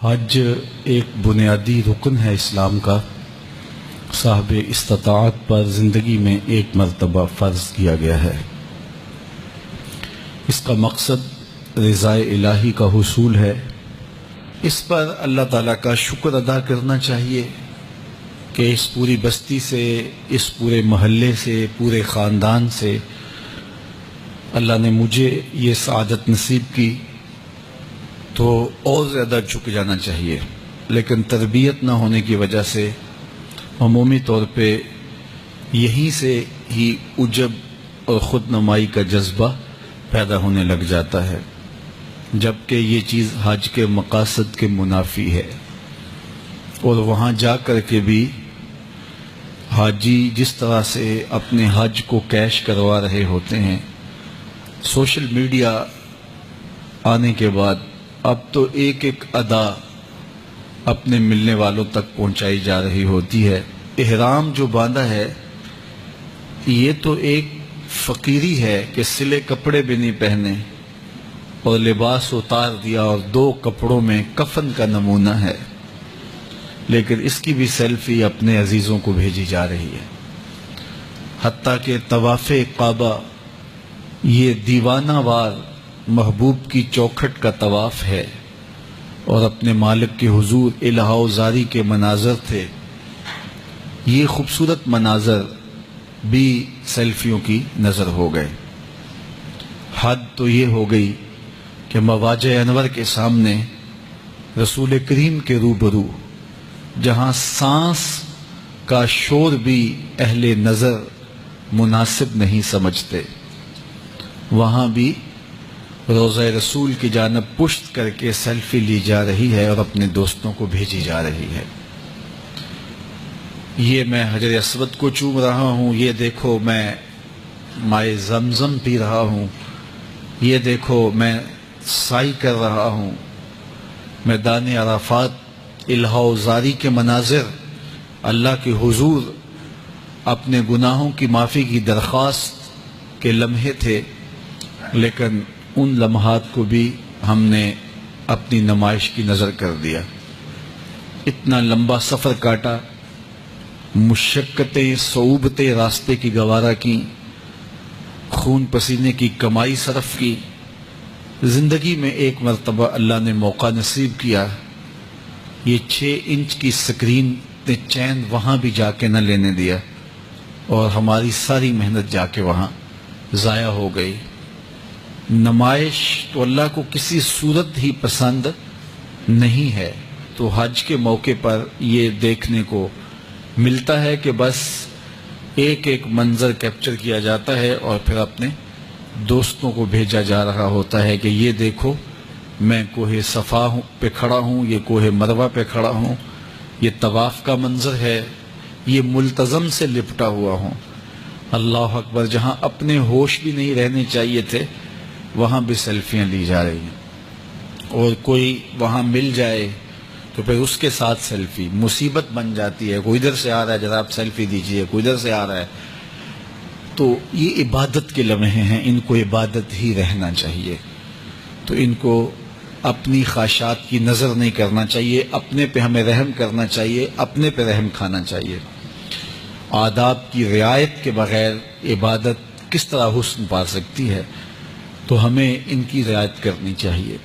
حج ایک بنیادی رکن ہے اسلام کا، صاحب استطاعت پر زندگی میں ایک مرتبہ فرض کیا گیا ہے۔ اس کا مقصد رضا الہی کا حصول ہے۔ اس پر اللہ تعالیٰ کا شکر ادا کرنا چاہیے کہ اس پوری بستی سے، اس پورے محلے سے، پورے خاندان سے اللہ نے مجھے یہ سعادت نصیب کی، تو اور زیادہ جھک جانا چاہیے، لیکن تربیت نہ ہونے کی وجہ سے عمومی طور پہ یہیں سے ہی عجب اور خود نمائی کا جذبہ پیدا ہونے لگ جاتا ہے، جبکہ یہ چیز حج کے مقاصد کے منافی ہے۔ اور وہاں جا کر کے بھی حاجی جس طرح سے اپنے حج کو کیش کروا رہے ہوتے ہیں، سوشل میڈیا آنے کے بعد اب تو ایک ایک ادا اپنے ملنے والوں تک پہنچائی جا رہی ہوتی ہے۔ احرام جو باندھا ہے یہ تو ایک فقیری ہے کہ سلے کپڑے بھی نہیں پہنے اور لباس اتار دیا اور 2 کپڑوں میں کفن کا نمونہ ہے، لیکن اس کی بھی سیلفی اپنے عزیزوں کو بھیجی جا رہی ہے۔ حتیٰ کہ طواف کعبہ یہ دیوانہ وار محبوب کی چوکھٹ کا طواف ہے، اور اپنے مالک کے حضور الہا و زاری کے مناظر تھے۔ یہ خوبصورت مناظر بھی سیلفیوں کی نظر ہو گئے۔ حد تو یہ ہو گئی کہ مواجہ انور کے سامنے رسول کریم کے روبرو، جہاں سانس کا شور بھی اہل نظر مناسب نہیں سمجھتے، وہاں بھی روضہ رسول کی جانب پشت کر کے سیلفی لی جا رہی ہے اور اپنے دوستوں کو بھیجی جا رہی ہے۔ یہ میں حجر اسود کو چوم رہا ہوں، یہ دیکھو میں مائے زمزم پی رہا ہوں، یہ دیکھو میں سائی کر رہا ہوں۔ میدان عرفات الہا و زاری کے مناظر، اللہ کے حضور اپنے گناہوں کی معافی کی درخواست کے لمحے تھے، لیکن ان لمحات کو بھی ہم نے اپنی نمائش کی نظر کر دیا۔ اتنا لمبا سفر کاٹا، مشقتیں صعوبتیں راستے کی گوارا کی، خون پسینے کی کمائی صرف کی۔ زندگی میں ایک مرتبہ اللہ نے موقع نصیب کیا، یہ 6 انچ کی سکرین نے چین وہاں بھی جا کے نہ لینے دیا، اور ہماری ساری محنت جا کے وہاں ضائع ہو گئی۔ نمائش تو اللہ کو کسی صورت ہی پسند نہیں ہے، تو حج کے موقع پر یہ دیکھنے کو ملتا ہے کہ بس ایک ایک منظر کیپچر کیا جاتا ہے اور پھر اپنے دوستوں کو بھیجا جا رہا ہوتا ہے کہ یہ دیکھو میں کوہ صفا پہ کھڑا ہوں، یہ کوہ مروہ پہ کھڑا ہوں، یہ طواف کا منظر ہے، یہ ملتزم سے لپٹا ہوا ہوں۔ اللہ اکبر، جہاں اپنے ہوش بھی نہیں رہنے چاہیے تھے وہاں بھی سیلفیاں لی جا رہی ہیں، اور کوئی وہاں مل جائے تو پھر اس کے ساتھ سیلفی مصیبت بن جاتی ہے۔ کوئی ادھر سے آ رہا ہے، ذرا آپ سیلفی دیجئے، کوئی ادھر سے آ رہا ہے۔ تو یہ عبادت کے لمحے ہیں، ان کو عبادت ہی رہنا چاہیے، تو ان کو اپنی خواہشات کی نظر نہیں کرنا چاہیے، اپنے پہ ہمیں رحم کرنا چاہیے، اپنے پہ رحم کھانا چاہیے۔ آداب کی رعایت کے بغیر عبادت کس طرح حسن پا سکتی ہے، تو ہمیں ان کی رعایت کرنی چاہیے۔